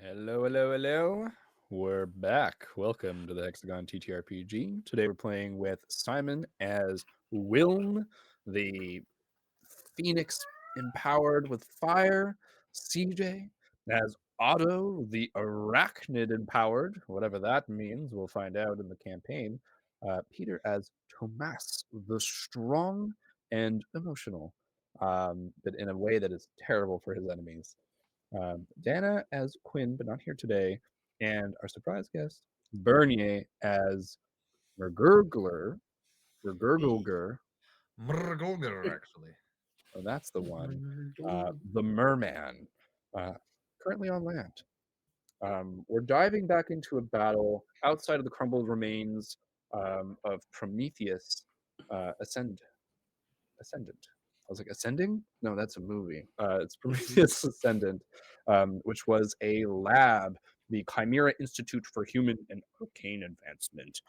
Hello, hello, hello. We're back. Welcome to the Hexagon TTRPG. Today we're playing with Simon as Wilm, the Phoenix empowered with fire, CJ as Otto, the Arachnid empowered, whatever that means, we'll find out in the campaign. Peter as Tomas, the strong and emotional, but in a way that is terrible for his enemies. Dana as Quinn, but not here today, and our surprise guest, Bernier as Mergurgler, Mrgolger, actually. oh, that's the one, the Merman, uh, currently on land. We're diving back into a battle outside of the crumbled remains of Prometheus Ascendant. I was like, Ascending? No, that's a movie. It's Prometheus Ascendant, which was a lab, the Chimera Institute for Human and Arcane Advancement.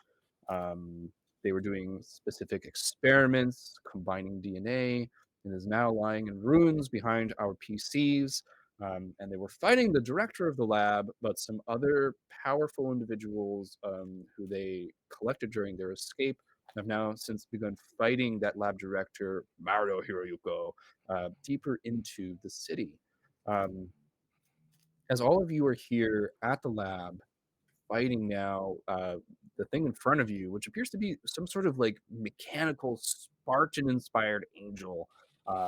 They were doing specific experiments, combining DNA, and is now lying in ruins behind our PCs. And they were fighting the director of the lab, but some other powerful individuals who they collected during their escape have now since begun fighting that lab director, Mario Hiroyuko, deeper into the city. Um, as all of you are here at the lab, fighting now, the thing in front of you, which appears to be some sort of like mechanical Spartan-inspired angel.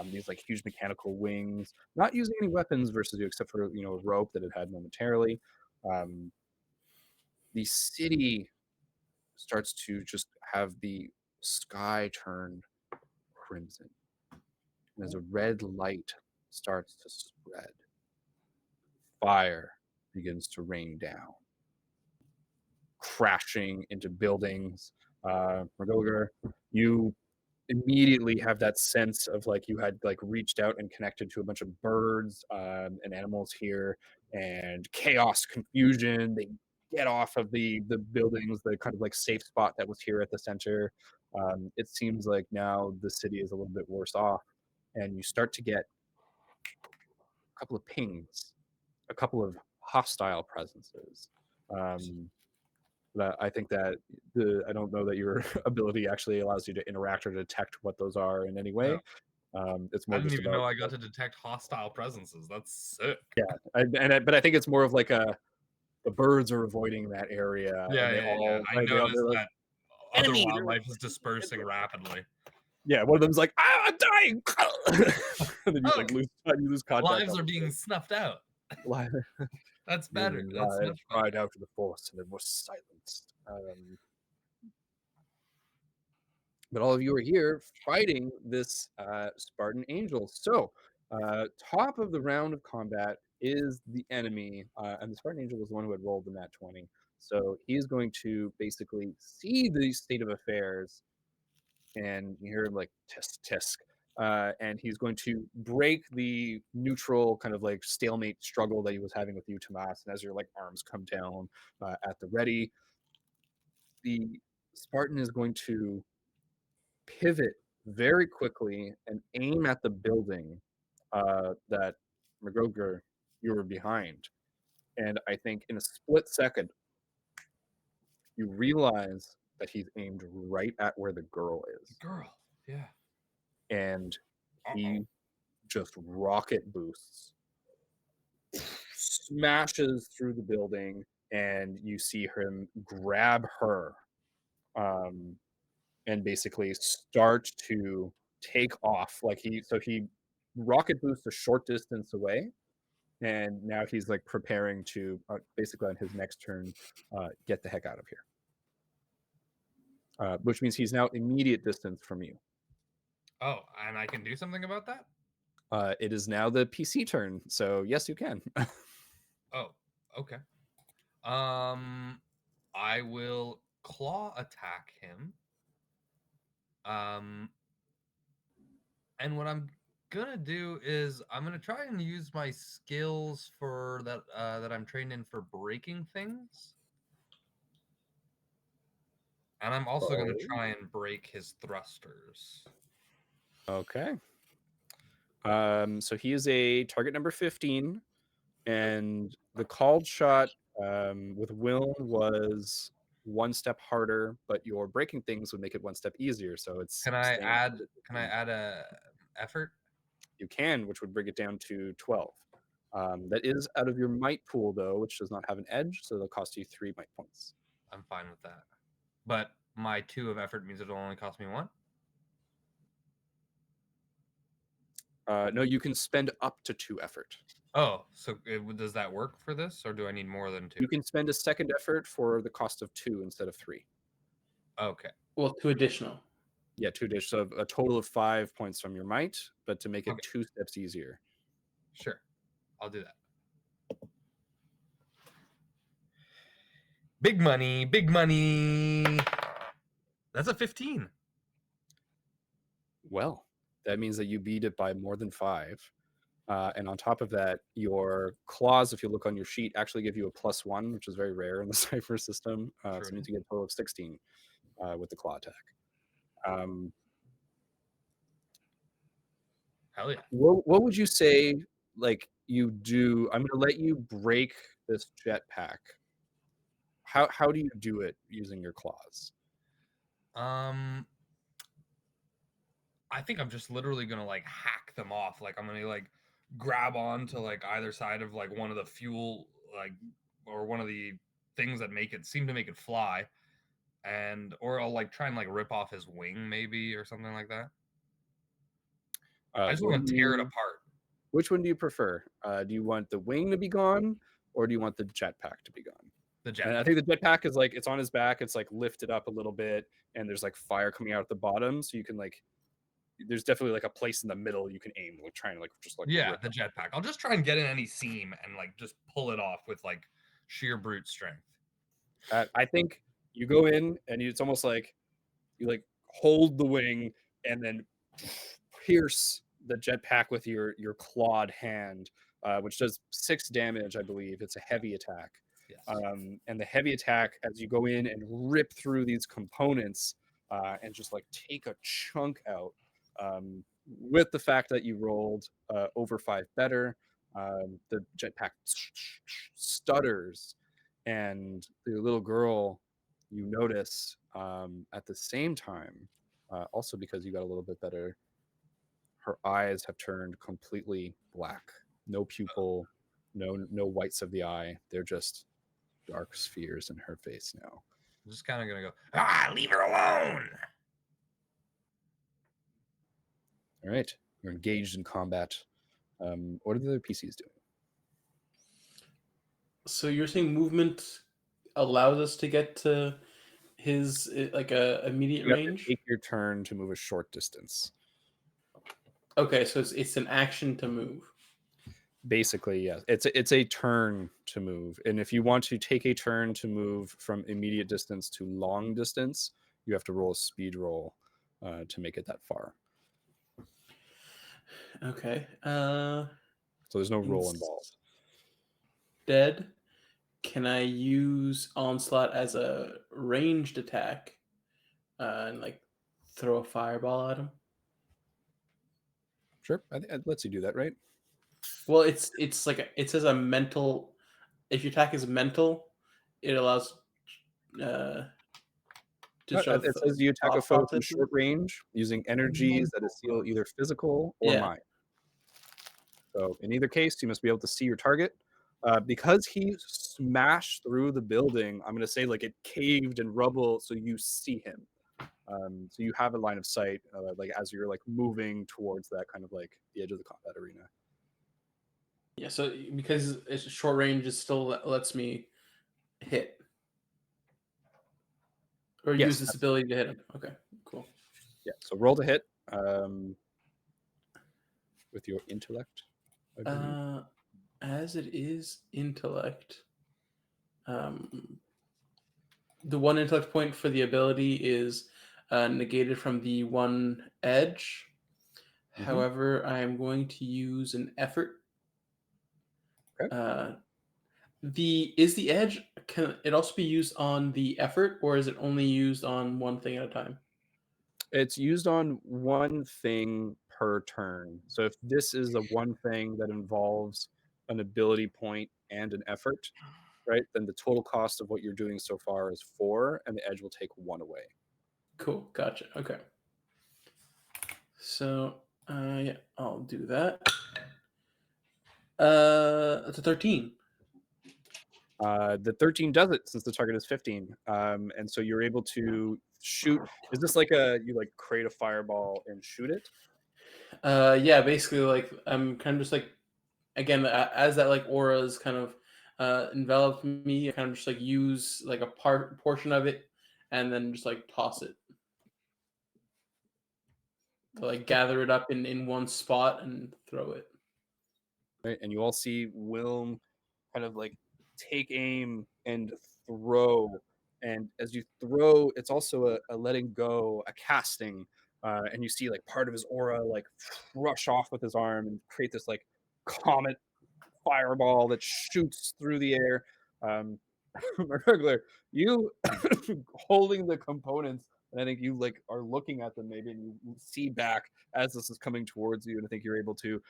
These like huge mechanical wings, not using any weapons versus you, except for a rope that it had momentarily. Um, the city starts to just have the sky turn crimson, and as a red light starts to spread, fire begins to rain down, crashing into buildings. Mergulger, you immediately have that sense of like you had like reached out and connected to a bunch of birds and animals here, and chaos, confusion. They get off of the buildings, the kind of like safe spot that was here at the center. It seems like now the city is a little bit worse off, and you start to get a couple of pings, a couple of hostile presences. But I think that I don't know that your ability actually allows you to interact or detect what those are in any way. It's more I didn't just even about know I got to detect hostile presences. That's sick. but I think it's more of like the birds are avoiding that area, Yeah, and they yeah, yeah. all I like they're noticed like that other enemy. wildlife is dispersing rapidly. Yeah, one of them's like, I'm dying, and then you like Oh, lose contact. lives are being snuffed out. That's better. Human That's lives much better. cried out to the force, and it was silenced. But all of you are here fighting this Spartan angel. So, top of the round of combat is the enemy, and the Spartan angel was the one who had rolled the nat 20. So he is going to basically see the state of affairs, and you hear him like tisk tisk, and he's going to break the neutral kind of like stalemate struggle that he was having with you, Tomas. And as your like arms come down at the ready, the Spartan is going to pivot very quickly and aim at the building that McGroger you were behind. And I think in a split second, you realize that he's aimed right at where the girl is. Girl. Yeah. And he just rocket boosts, smashes through the building, and you see him grab her and basically start to take off. Like he rocket boosts a short distance away, and now he's like preparing to basically on his next turn get the heck out of here. Which means he's now immediate distance from you. Oh, and I can do something about that? It is now the PC turn, so yes, you can. Oh, okay. I will claw attack him. And what I'm gonna do is I'm gonna try and use my skills for that that I'm trained in for breaking things. And I'm also gonna try and break his thrusters. Okay. So he is a target number 15. And the called shot with Wilm was 1 step harder, but your breaking things would make it 1 step easier. So it's Can I staying. add? Can I add a effort? You can, which would bring it down to 12. That is out of your might pool, though, which does not have an edge, so it'll cost you 3 might points. I'm fine with that. But my 2 of effort means it'll only cost me 1? No, you can spend up to 2 effort. Oh, so does that work for this, or do I need more than 2? You can spend a second effort for the cost of 2 instead of 3. Okay. Well, 2 additional. Yeah, 2 dish, so a total of 5 points from your might, but to make it Okay. 2 steps easier. Sure. I'll do that. Big money, big money. That's a 15. Well, that means that you beat it by more than 5. And on top of that, your claws, if you look on your sheet, actually give you a +1, which is very rare in the Cypher system. So it means you get a total of 16 with the claw attack. Hell yeah. What would you say, like, you do? I'm going to let you break this jetpack. How do you do it using your claws? I think I'm just literally gonna like hack them off. Like I'm gonna like grab onto like either side of like one of the fuel like or one of the things that seem to make it fly, and or I'll like try and like rip off his wing maybe or something like that. I just want to tear it apart. Which one do you prefer? Do you want the wing to be gone, or do you want the jetpack to be gone? The jetpack. And I think the jetpack is like, it's on his back. It's like lifted up a little bit, and there's like fire coming out at the bottom, so you can like. There's definitely like a place in the middle you can aim, like trying to like just like. Yeah, the jetpack. I'll just try and get in any seam and like just pull it off with like sheer brute strength. I think you go in and it's almost like you like hold the wing and then pierce the jetpack with your clawed hand, which does 6 damage, I believe. It's a heavy attack. Yes. And the heavy attack, as you go in and rip through these components and just like take a chunk out, with the fact that you rolled over 5 better, the jetpack stutters, and the little girl, you notice at the same time, also because you got a little bit better, her eyes have turned completely black. No pupil, no whites of the eye. They're just dark spheres in her face now. I'm just kind of gonna go, leave her alone. All right, you're engaged in combat. What are the other PCs doing? So you're saying movement allows us to get to his like a immediate You range? have to take your turn to move a short distance. Okay, so it's an action to move. Basically, yes. It's a turn to move, and if you want to take a turn to move from immediate distance to long distance, you have to roll a speed roll to make it that far. Okay. So there's no roll involved. Instead, can I use Onslaught as a ranged attack and like throw a fireball at him? Sure, I think it lets you do that, right? Well, it's like it says a mental. If your attack is mental, it allows. It says you attack a foe from short range using energies that is either physical or mind. So in either case, you must be able to see your target. Because he smashed through the building, I'm going to say like it caved in rubble, so you see him. So you have a line of sight, like as you're like moving towards that kind of like the edge of the combat arena. Yeah, so because it's short range, it still lets me hit or use this ability to hit him. Okay, cool. Yeah, so roll to hit with your intellect. As it is intellect, the 1 intellect point for the ability is negated from the 1 edge. Mm-hmm. However, I am going to use an effort. Okay. Is the edge, can it also be used on the effort, or is it only used on one thing at a time? It's used on one thing per turn. So if this is the one thing that involves an ability point and an effort, right, then the total cost of what you're doing so far is 4, and the edge will take 1 away. Cool. Gotcha. Okay. So, yeah, I'll do that. It's a 13. The 13 does it since the target is 15, and so you're able to shoot. Is this like you like create a fireball and shoot it? Yeah, basically, like I'm kind of just like, again, as that like aura is kind of enveloped me, I kind of just like use like a portion of it, and then just like toss it to like gather it up in one spot and throw it. Right, and you all see Wilm kind of like take aim and throw, and as you throw, it's also a letting go, a casting, and you see like part of his aura like rush off with his arm and create this like comet fireball that shoots through the air. Um, Regular, you holding the components, and I think you like are looking at them maybe, and you see back as this is coming towards you, and I think you're able to,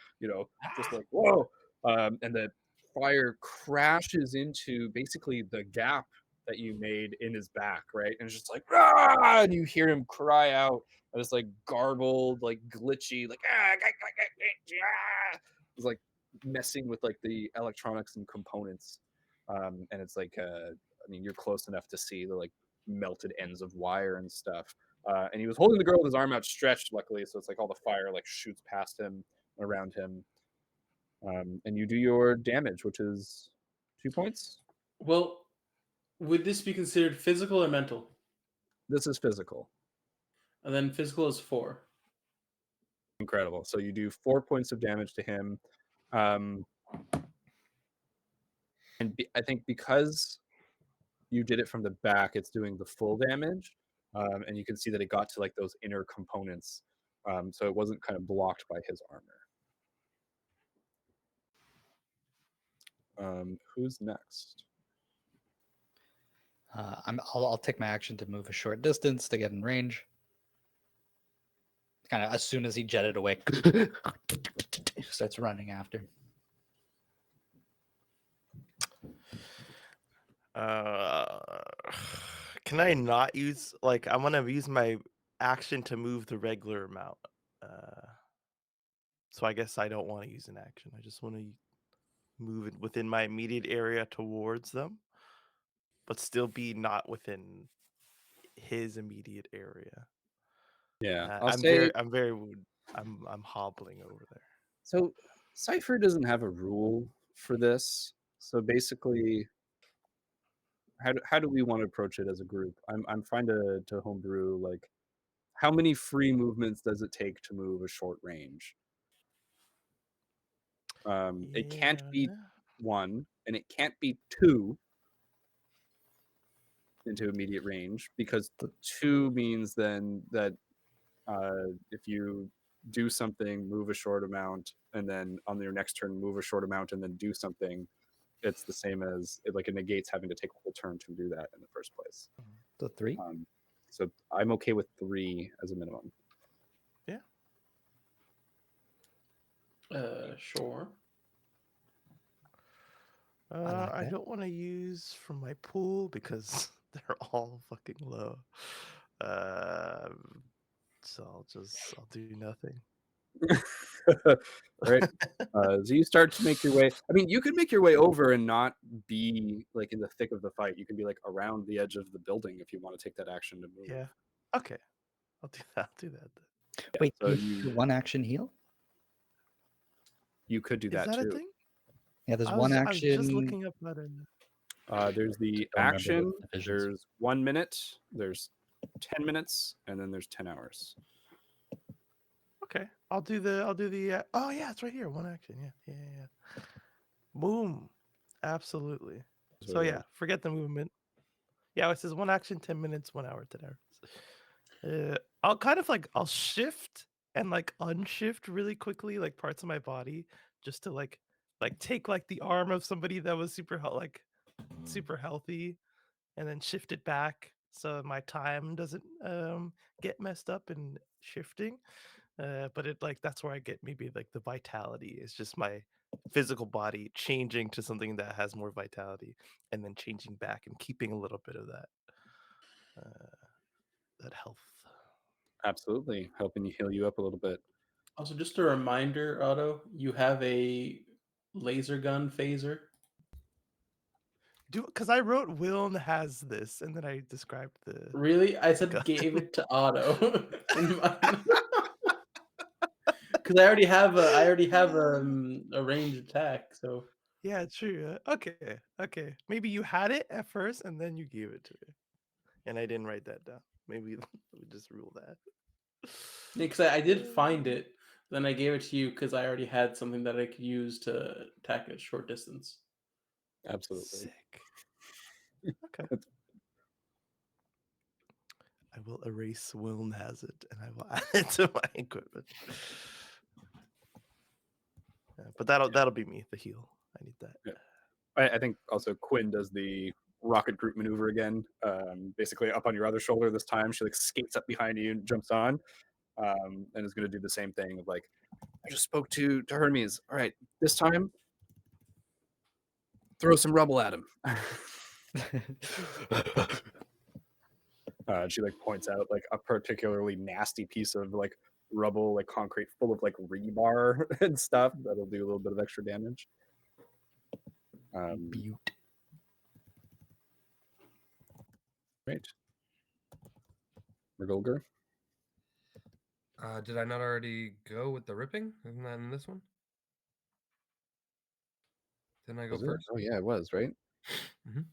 just like whoa, and the fire crashes into basically the gap that you made in his back, right? And it's just like ah, and you hear him cry out, and it's like garbled, like glitchy, like ah, it's like messing with like the electronics and components, and it's like I mean, you're close enough to see the like melted ends of wire and stuff. And he was holding the girl with his arm outstretched, luckily, so it's like all the fire like shoots past him, around him, and you do your damage, which is 2 points. Well, would this be considered physical or mental? This is physical. And then physical is 4. Incredible. So you do 4 points of damage to him, and I think because you did it from the back, it's doing the full damage, and you can see that it got to like those inner components, so it wasn't kind of blocked by his armor. Who's next? I'll take my action to move a short distance to get in range. Kind of as soon as he jetted away, starts running after. Can I not use I'm gonna use my action to move the regular amount. So I guess I don't want to use an action. I just want to move it within my immediate area towards them, but still be not within his immediate area. Yeah, I'm hobbling over there. So Cypher doesn't have a rule for this. So basically, how do we want to approach it as a group? I'm trying to homebrew like how many free movements does it take to move a short range? It can't be 1, and it can't be 2 into immediate range, because the 2 means then that if you do something, move a short amount, and then on your next turn move a short amount and then do something, it's the same as it negates having to take a whole turn to do that in the first place. So 3. So I'm okay with 3 as a minimum. Yeah. Sure. I don't want to use from my pool because they're all fucking low. So I'll do nothing. Right. So you start to make your way. I mean, you could make your way over and not be like in the thick of the fight. You can be like around the edge of the building if you want to take that action to move. Yeah. Okay. I'll do that. Then. Yeah, Wait, so you one action heal? You could do that Is that too. a thing? Yeah, there's one action. I was just looking up that. There's the action. There's 1 minute. There's 10 minutes, and then there's 10 hours. Okay, I'll do the. Oh yeah, it's right here. One action. Yeah. Boom. Absolutely. So yeah, forget the movement. Yeah, it says 1 action, 10 minutes, 1 hour, 10 hours. I'll shift and like unshift really quickly, like parts of my body, just to like take like the arm of somebody that was super healthy, and then shift it back so my time doesn't get messed up in shifting. But it that's where I get maybe like the vitality is just my physical body changing to something that has more vitality, and then changing back and keeping a little bit of that health. Absolutely, helping you heal you up a little bit. Also, just a reminder, Otto, you have a laser gun phaser. Because I wrote Wiln has this, and then I described the. Really? I said gun. gave it to Otto. Because I already have a ranged attack, so Yeah, true. Okay. Maybe you had it at first, and then you gave it to me, and I didn't write that down. Maybe we just rule that. because I did find it, then I gave it to you because I already had something that I could use to attack at short distance. Absolutely. Sick. Okay. I will erase Wiln has it, and I will add it to my equipment. Yeah, but that'll be me, the heal. I need that. Yeah. I think also Quinn does the rocket group maneuver again, basically up on your other shoulder this time. She like skates up behind you and jumps on, and is going to do the same thing of like, I just spoke to Hermes. All right, this time, throw some rubble at him. She like points out like a particularly nasty piece of like rubble, like concrete full of like rebar and stuff that'll do a little bit of extra damage. Butte. Great. Mergulger. Did I not already go with the ripping? Isn't that in this one? Didn't I go Was it? first? Oh yeah, it was, right? Mhm.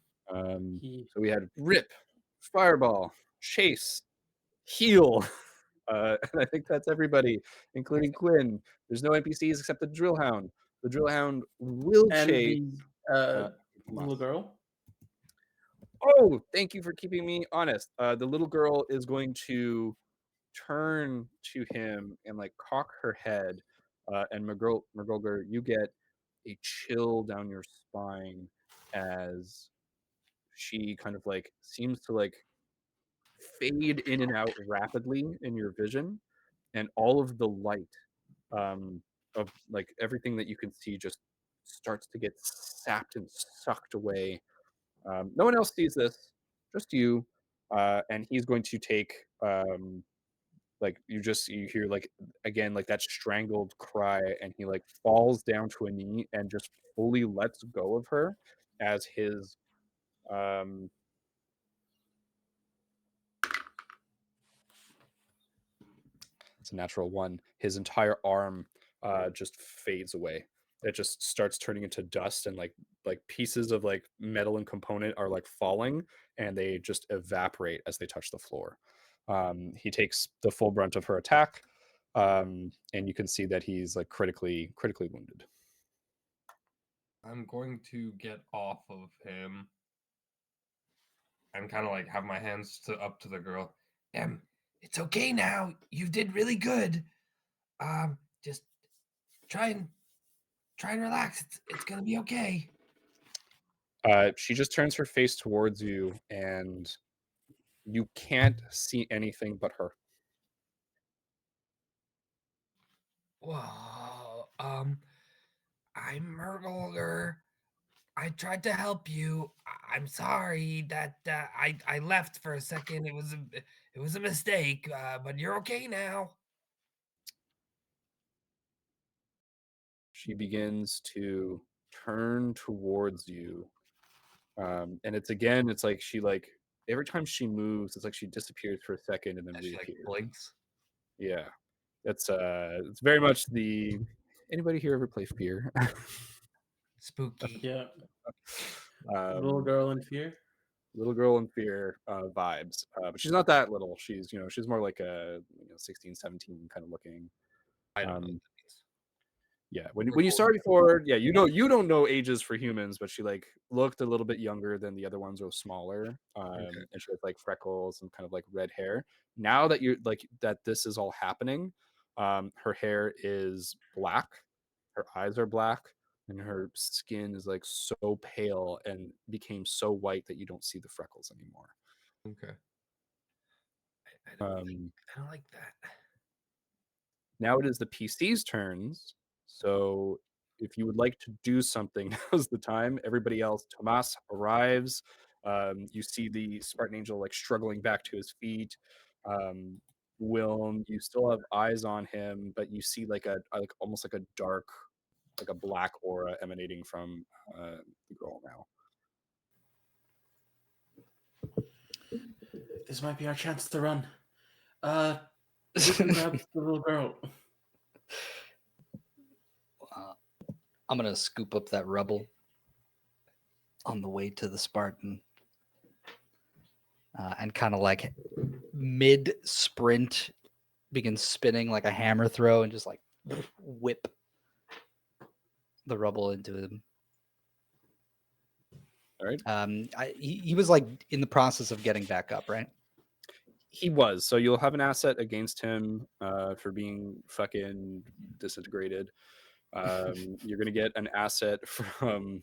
So we had rip, fireball, chase, heal. And I think that's everybody, including Quinn. There's no NPCs except the drill hound. The drill hound will And chase. the little girl. Oh, thank you for keeping me honest. The little girl is going to turn to him and like cock her head. And Mergulger, you get a chill down your spine as she kind of like seems to like fade in and out rapidly in your vision, and all of the light of like everything that you can see just starts to get sapped and sucked away. No one else sees this, just you. And he's going to take like you hear like again like that strangled cry, and he like falls down to a knee and just fully lets go of her as his um it's a natural one. His entire arm just fades away. It just starts turning into dust, and like pieces of like metal and component are like falling, and they just evaporate as they touch the floor. He takes the full brunt of her attack, and you can see that he's like critically wounded. I'm going to get off of him and kind of like have my hands up to the girl. It's okay now. You did really good. Just try and relax. It's gonna be okay. She just turns her face towards you, and you can't see anything but her. Well, I'm Murgulger. I tried to help you. I'm sorry that I left for a second. It was a mistake. But you're okay now. She begins to turn towards you, and it's like she like every time she moves, it's like she disappears for a second and then She like reappears. blinks. Yeah, it's very much the. Anybody here ever play Fear? Spooky. Yeah. Little girl in fear. Little girl in fear vibes, but she's not that little. She's she's more like a 16, 17 kind of looking. I don't know what that means. Yeah, when you saw her before, yeah, you don't know ages for humans, but she like looked a little bit younger than the other ones, or smaller, and she had like freckles and kind of like red hair. Now that you're like that, this is all happening. Her hair is black, her eyes are black, and her skin is like so pale and became so white that you don't see the freckles anymore. Okay. I don't like that. Now it is the PC's turns. So if you would like to do something, now's the time. Everybody else, Tomas arrives. You see the Spartan Angel like struggling back to his feet. Wilm, you still have eyes on him, but you see like almost like a dark, like a black aura emanating from the girl now. This might be our chance to run. We can grab the little girl. I'm gonna scoop up that rubble on the way to the Spartan, and kind of like mid sprint begin spinning like a hammer throw and just like whip the rubble into him. All right. He was like in the process of getting back up, right? He was. So you'll have an asset against him for being fucking disintegrated. You're going to get an asset from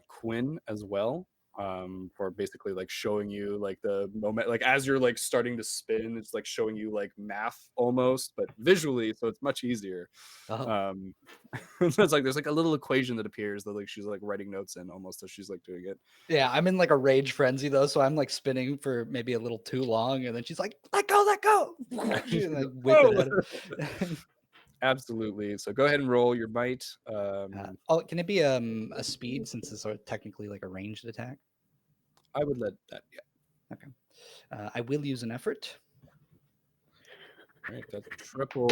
Quinn as well, for basically like showing you like the moment, like as you're like starting to spin, it's like showing you like math almost, but visually, so it's much easier. Oh. It's like there's like a little equation that appears that like she's like writing notes in almost as she's like doing it. Yeah, I'm in like a rage frenzy though, so I'm like spinning for maybe a little too long, and then she's like, "Let go, let go!" And like whip it at him. Absolutely. So go ahead and roll your might. Can it be a speed since it's sort of technically like a ranged attack? I would let that. Yeah. Okay. I will use an effort. All right, that's triple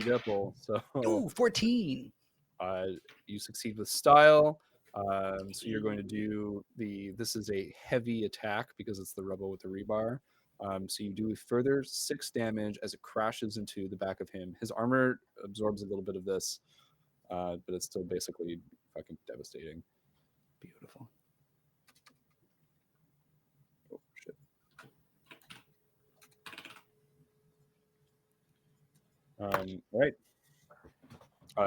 double. So Ooh, 14. You succeed with style. So you're going to do this is a heavy attack because it's the rubble with the rebar. So you do a further 6 damage as it crashes into the back of him. His armor absorbs a little bit of this, but it's still basically fucking devastating. Beautiful. Oh, shit. Right.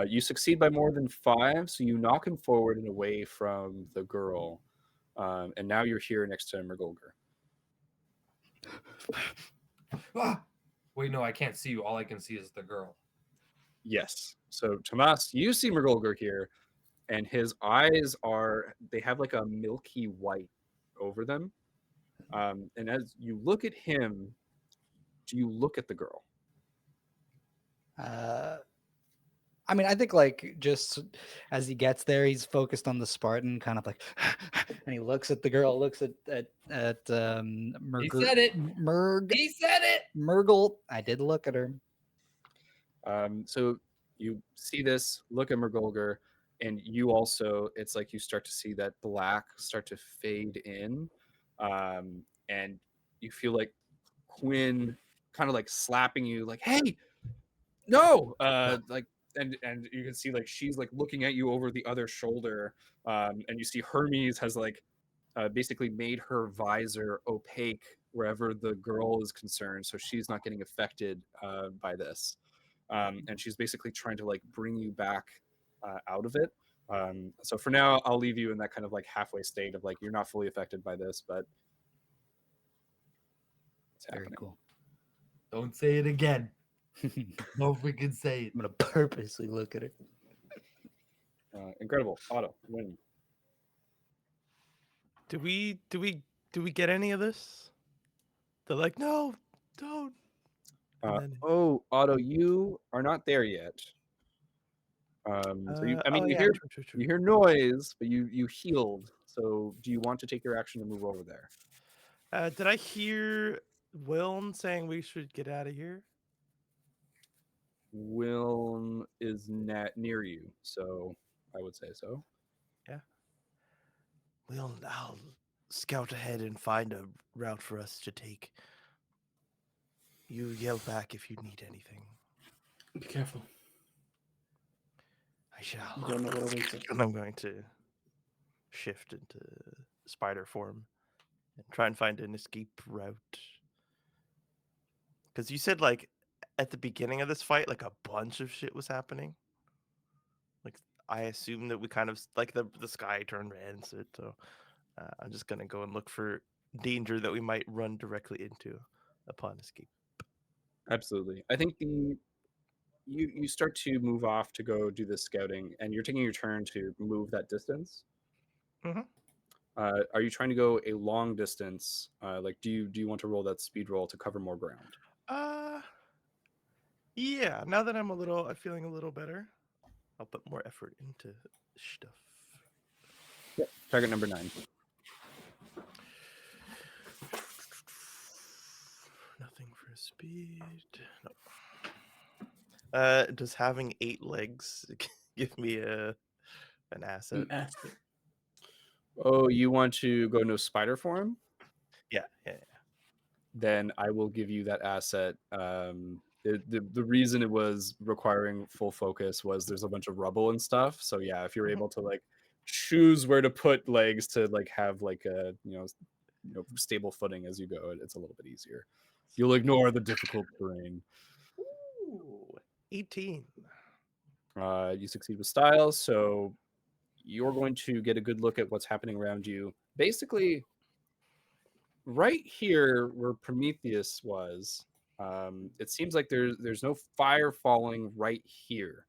You succeed by more than 5, so you knock him forward and away from the girl. And now you're here next to Mergulger. Wait, no, I can't see you. All I can see is the girl. Yes. So Tomas, you see Mergulger here, and his eyes they have like a milky white over them. And as you look at him, do you look at the girl? I mean, I think like just as he gets there, he's focused on the Spartan, kind of like, and he looks at the girl, looks at He said it. He said it. Murgle. I did look at her. So you see this, look at Mergulger, and you also, it's like you start to see that black start to fade in, and you feel like Quinn kind of like slapping you, like, "Hey, no!" Like, and you can see like she's like looking at you over the other shoulder, and you see Hermes has like basically made her visor opaque wherever the girl is concerned, so she's not getting affected by this. And she's basically trying to like bring you back out of it. So for now, I'll leave you in that kind of like halfway state of like you're not fully affected by this, but it's Very happening. cool. Don't say it again. No freaking say it. I'm gonna purposely look at it. Incredible. Otto, win. Do we get any of this? They're like, no, don't. Otto, you are not there yet. So you true. you hear noise, but you healed. So do you want to take your action to move over there? Did I hear Wilm saying we should get out of here? Wilm is near you, so I would say so. Yeah. I'll scout ahead and find a route for us to take. You yell back if you need anything. Be careful. I shall. You don't know what awaits us. And I'm going to shift into spider form and try and find an escape route. Because you said, like, at the beginning of this fight, like, a bunch of shit was happening. Like, I assume that we kind of, like, the sky turned red, so I'm just going to go and look for danger that we might run directly into upon escape. Absolutely. I think you start to move off to go do this scouting, and you're taking your turn to move that distance. Mhm. Are you trying to go a long distance? Like, do you want to roll that speed roll to cover more ground? Yeah. Now that I'm feeling a little better, I'll put more effort into stuff. Yep. Target number 9. Nothing for speed. No. Does having 8 legs give me an asset? Oh, you want to go into spider form? Yeah. Then I will give you that asset. The reason it was requiring full focus was there's a bunch of rubble and stuff. So yeah, if you're Mhm. able to like choose where to put legs to like have like a stable footing as you go, it's a little bit easier. You'll ignore the difficult terrain. Ooh, 18. You succeed with style, so you're going to get a good look at what's happening around you. Basically, right here where Prometheus was, it seems like there's no fire falling right here,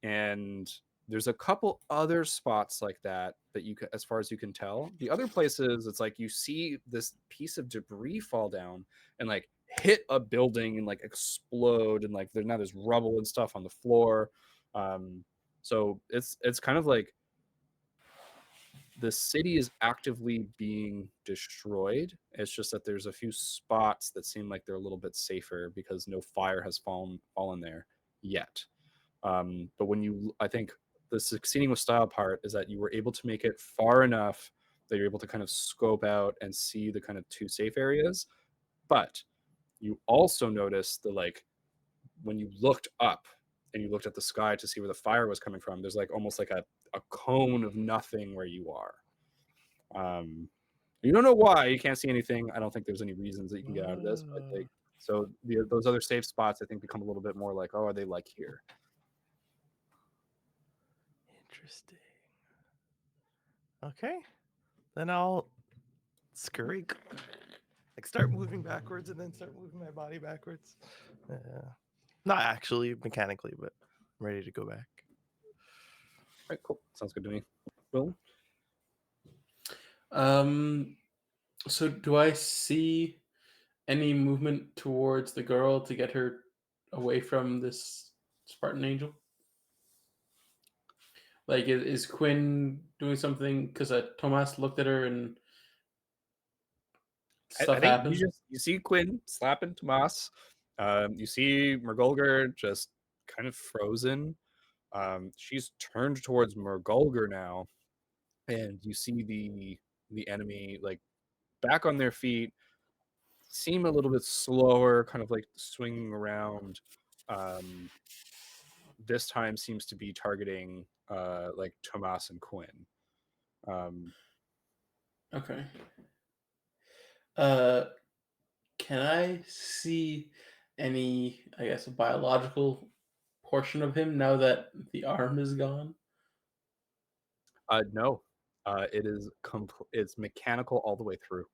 and there's a couple other spots like that you can, as far as you can tell. The other places, it's like you see this piece of debris fall down and like hit a building and like explode, and like there's rubble and stuff on the floor. So it's kind of like the city is actively being destroyed. It's just that there's a few spots that seem like they're a little bit safer because no fire has fallen there yet. But I think the succeeding with style part is that you were able to make it far enough that you're able to kind of scope out and see the kind of 2 safe areas. But you also noticed when you looked up and you looked at the sky to see where the fire was coming from, there's like almost like a cone of nothing where you are. You don't know why you can't see anything. I don't think there's any reasons that you can get out of this, but those other safe spots I think become a little bit more like, oh, are they like here? Interesting. Okay. Then I'll scurry, like start moving backwards and then start moving my body backwards. Not actually mechanically, but I'm ready to go back. All right, cool. Sounds good to me. Will? So do I see any movement towards the girl to get her away from this Spartan angel? Like, is Quinn doing something? Because Tomas looked at her and stuff I think happened. you see Quinn slapping Tomas. You see Mergulger just kind of frozen. She's turned towards Mergulger now, and you see the enemy like back on their feet, seem a little bit slower, kind of like swinging around. This time seems to be targeting like Tomas and Quinn. Okay. Can I see any, I guess, biological portion of him now that the arm is gone? No, it is it's mechanical all the way through.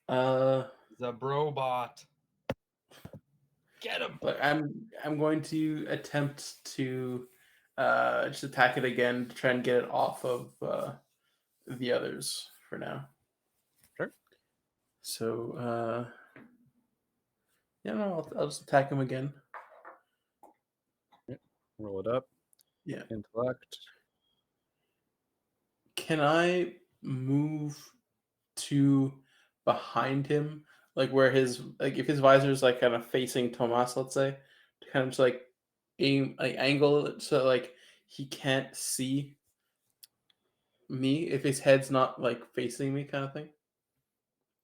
The brobot. Get him. But I'm going to attempt to just attack it again to try and get it off of the others for now. Sure. So yeah, no, I'll just attack him again. Roll it up. Yeah. Intellect. Can I move to behind him, like where his if his visor is like kind of facing Tomas, let's say, to kind of just like angle it so like he can't see me if his head's not like facing me, kind of thing.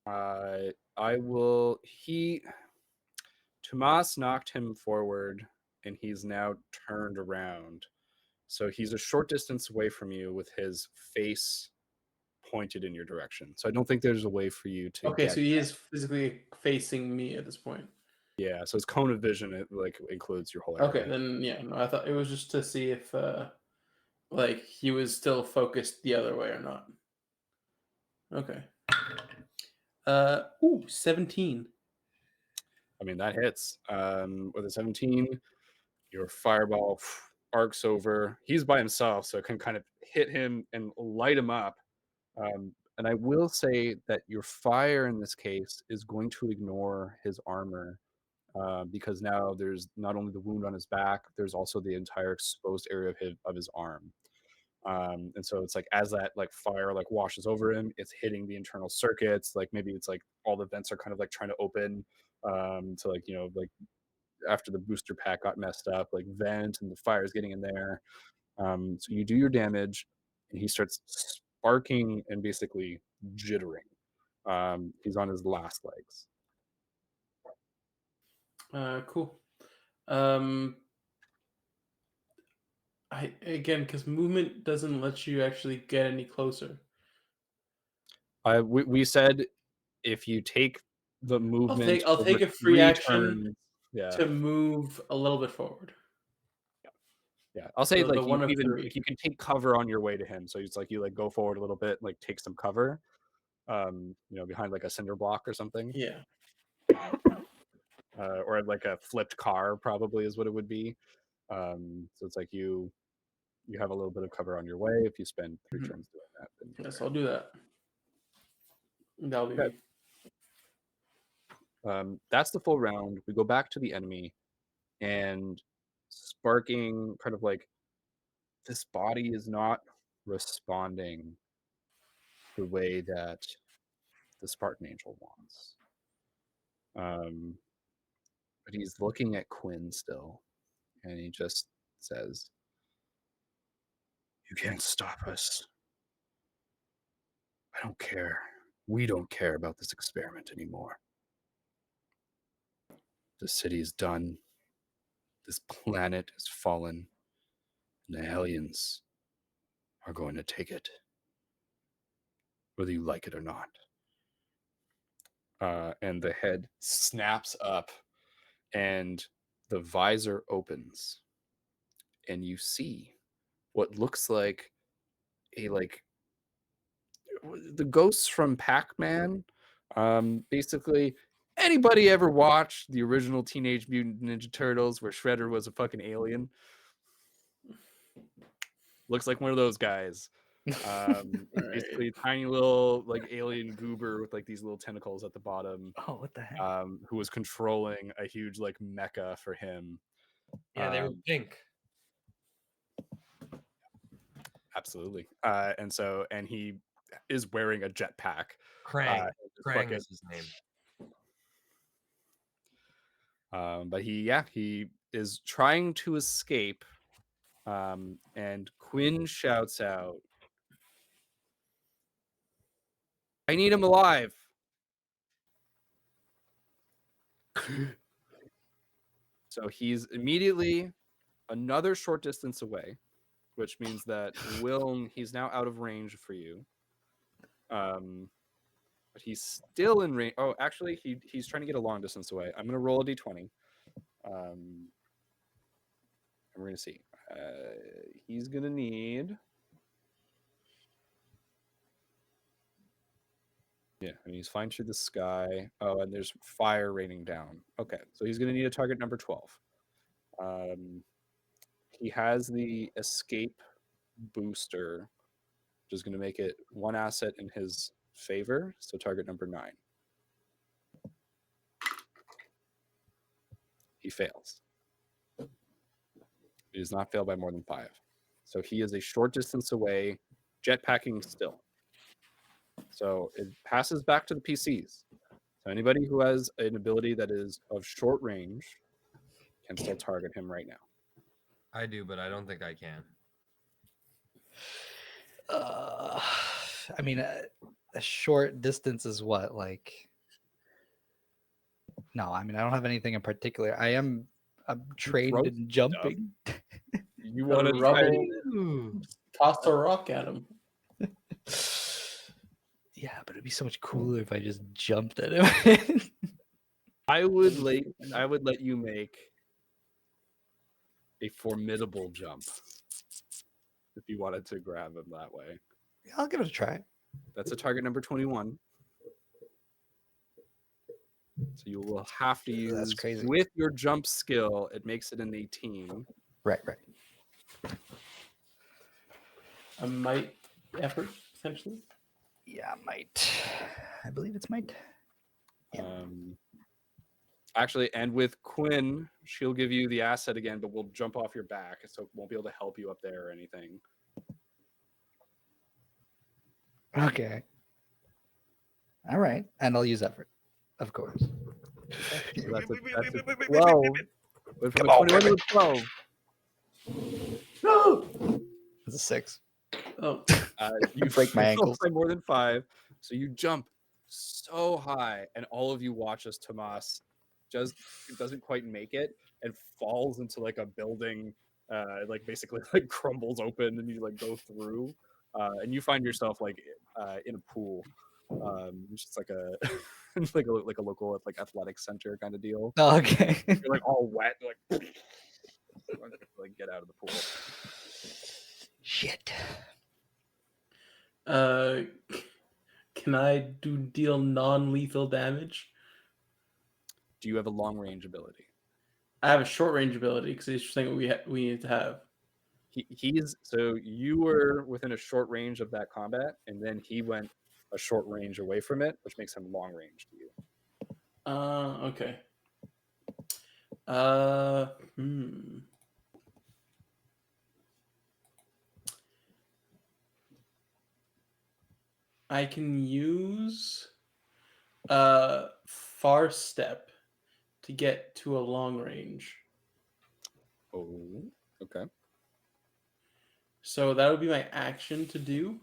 I will. Tomas knocked him forward, and he's now turned around. So he's a short distance away from you with his face pointed in your direction. So I don't think there's a way for you to Okay, get. so he is physically facing me at this point. Yeah, so his cone of vision it like includes your whole area. Okay, then yeah, no, I thought it was just to see if like he was still focused the other way or not. Okay. 17. I mean, that hits. With a 17, your fireball arcs over. He's by himself, so it can kind of hit him and light him up. And I will say that your fire in this case is going to ignore his armor, because now there's not only the wound on his back, there's also the entire exposed area of his arm. And so it's like as that like fire like washes over him, it's hitting the internal circuits. Like maybe it's like all the vents are kind of like trying to open, to like, like after the booster pack got messed up, like vent and the fire is getting in there. So you do your damage, and he starts sparking and basically jittering. He's on his last legs. Cool. Because movement doesn't let you actually get any closer. We said if you take the movement, I'll take a free 3 action turns, yeah, to move a little bit forward. yeah. I'll say like the one of even 3. like you can take cover on your way to him. So it's like you like go forward a little bit, like take some cover, behind like a cinder block or something. Yeah. Or like a flipped car probably is what it would be. So it's like you have a little bit of cover on your way. If you spend 3 turns doing that, then Yes, I'll do that. That'll be okay. me. That's the full round. We go back to the enemy, and sparking kind of like this body is not responding the way that the Spartan Angel wants. But he's looking at Quinn still, and he just says, "You can't stop us. I don't care. We don't care about this experiment anymore. The city is done. This planet has fallen. And the Hellions are going to take it, whether you like it or not." And the head snaps up, and the visor opens, and you see what looks like the ghosts from Pac-Man. Basically, anybody ever watched the original Teenage Mutant Ninja Turtles where Shredder was a fucking alien? Looks like one of those guys. It's basically a tiny little like alien goober with like these little tentacles at the bottom, Oh, what the heck? who was controlling a huge like mecha for him. Yeah, they were pink. Absolutely. And he is wearing a jetpack. Krang. Krang fucking- is his name. But he is trying to escape. And Quinn shouts out, "I need him alive." So he's immediately another short distance away, which means that he's now out of range for you. But he's still in range. Oh, actually, he's trying to get a long distance away. I'm gonna roll a d20. And we're gonna see. He's gonna need. Yeah, and he's flying through the sky. Oh, and there's fire raining down. Okay, so he's gonna need a target number 12. He has the escape booster, which is gonna make it 1 asset in his favor. So target number 9. He fails. He does not fail by more than 5. So he is a short distance away, jetpacking still. So it passes back to the PCs. So anybody who has an ability that is of short range can still target him right now. I do, but I don't think I can. I mean, a short distance is what, like? No, I mean, I don't have anything in particular. I'm trained in jumping. You want to rubble? Toss a rock at him. Yeah, but it'd be so much cooler if I just jumped at him. I would let you make a formidable jump if you wanted to grab him that way. Yeah, I'll give it a try. That's a target number 21. So you will have to use That's crazy. with your jump skill. It makes it an 18. Right. A might effort, essentially. Yeah, might. I believe it's might. Yep. Actually, and with Quinn, she'll give you the asset again, but we'll jump off your back, so it won't be able to help you up there or anything. Okay. All right, and I'll use effort, of course. So that's a 12. Went from a 21 to a 12. No. It's a 6. Oh. You Break my fail ankles. by more than 5, so you jump so high, and all of you watch as Tomas just doesn't quite make it and falls into like a building, like basically like crumbles open, and you like go through, and you find yourself like in a pool, just like a like a local like athletic center kind of deal. Oh, okay. You're like all wet, like get out of the pool. Shit. Can I deal non-lethal damage? Do you have a long range ability? I have a short range ability because it's something we need to have. He's so you were within a short range of that combat, and then he went a short range away from it, which makes him long range to you. Okay. I can use far step to get to a long range. Oh, okay. So that would be my action to do,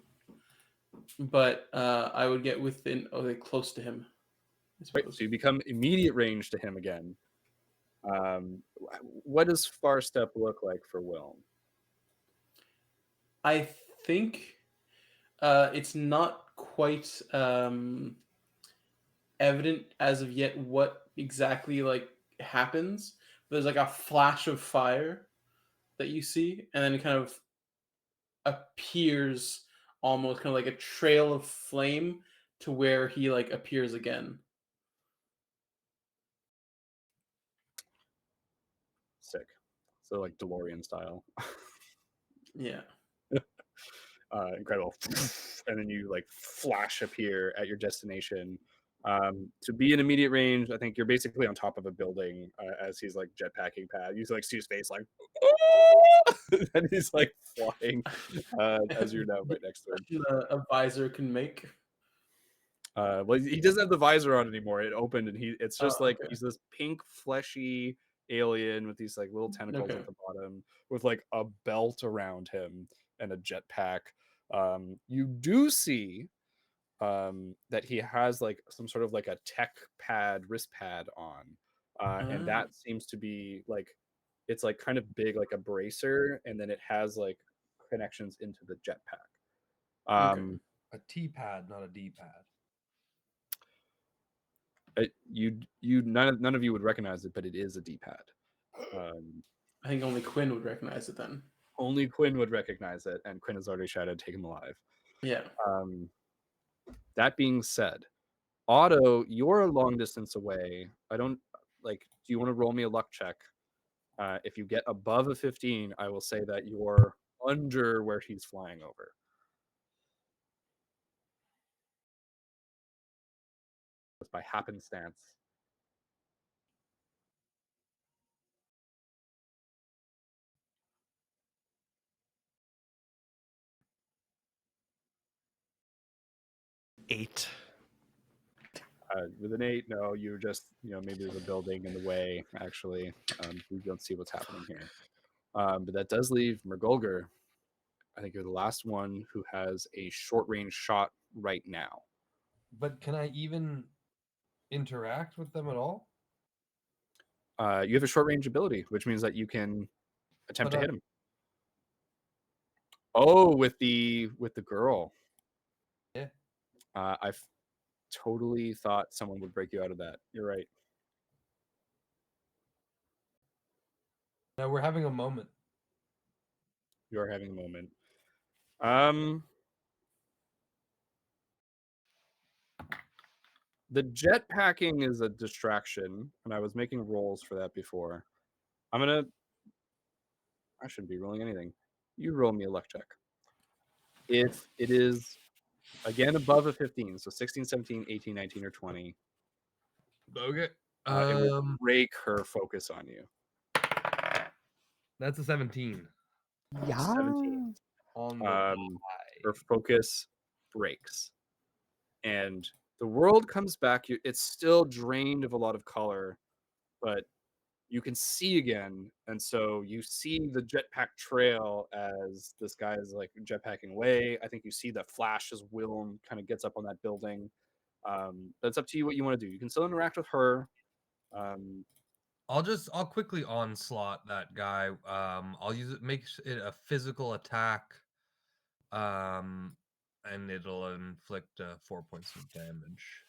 but I would get within close to him. Right, so you become immediate range to him again. What does far step look like for Will? I think it's not quite evident as of yet what exactly like happens. There's like a flash of fire that you see, and then it kind of appears almost kind of like a trail of flame to where he like appears again. Sick. So like DeLorean style. Yeah. Incredible. And then you like flash appear at your destination. To be in immediate range, I think you're basically on top of a building as he's like jetpacking pad. You like see his face like, and he's like flying as you're now right next to him. A visor can make. Well, he doesn't have the visor on anymore. It opened, and it's just like Okay. he's this pink, fleshy alien with these like little tentacles Okay. at the bottom, with like a belt around him and a jetpack. You do see that he has like some sort of like a tech pad, wrist pad on, and that seems to be like it's like kind of big, like a bracer, and then it has like connections into the jetpack. Okay. A T pad, not a D pad. None of you would recognize it, but it is a D-pad. I think only Quinn would recognize it then. Only Quinn would recognize it, and Quinn has already shouted, "Take him alive." Yeah. That being said, Otto, you're a long distance away. I don't like. Do you want to roll me a luck check? If you get above a 15, I will say that you're under where he's flying over. By happenstance. Eight. With an 8, no, you're just, maybe there's a building in the way, actually. We don't see what's happening here. But that does leave Mergulger. I think you're the last one who has a short range shot right now. But can I even interact with them at all? You have a short range ability, which means that you can attempt to hit him. Oh, with the girl. Yeah. I've totally thought someone would break you out of that. You're right. No, we're having a moment. You are having a moment. The jetpacking is a distraction, and I was making rolls for that before. I shouldn't be rolling anything. You roll me a luck check. If it is, again, above a 15, so 16, 17, 18, 19, or 20, Okay. it will break her focus on you. That's a 17. Yeah. 17. On the Her focus breaks. And the world comes back. It's still drained of a lot of color, but you can see again. And so you see the jetpack trail as this guy is like jetpacking away. I think you see the flash as Willem kind of gets up on that building. That's up to you what you want to do. You can still interact with her. I'll quickly onslaught that guy. I'll make it a physical attack. And it'll inflict 4 points of damage.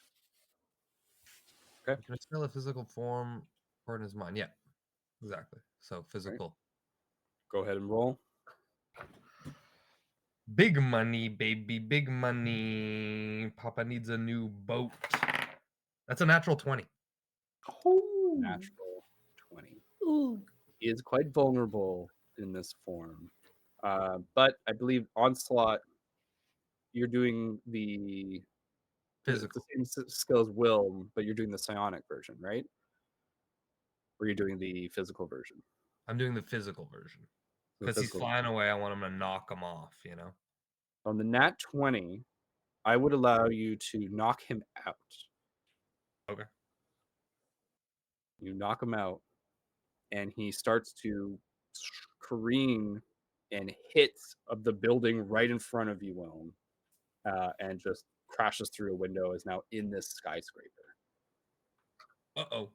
Okay. Can I still a physical form or in his mind? Yeah, exactly. So physical. Right. Go ahead and roll. Big money, baby, big money. Papa needs a new boat. That's a natural 20. Natural 20. Ooh. He is quite vulnerable in this form. But I believe Onslaught, you're doing the Physical. It's the same skill as Will, but you're doing the psionic version, right? Or you're doing the physical version? I'm doing the physical version. Because he's flying away, I want him to knock him off, you know? On the nat 20, I would allow you to knock him out. Okay. You knock him out, and he starts to careen and hits of the building right in front of you, Willem, and just crashes through a window, is now in this skyscraper. Uh-oh.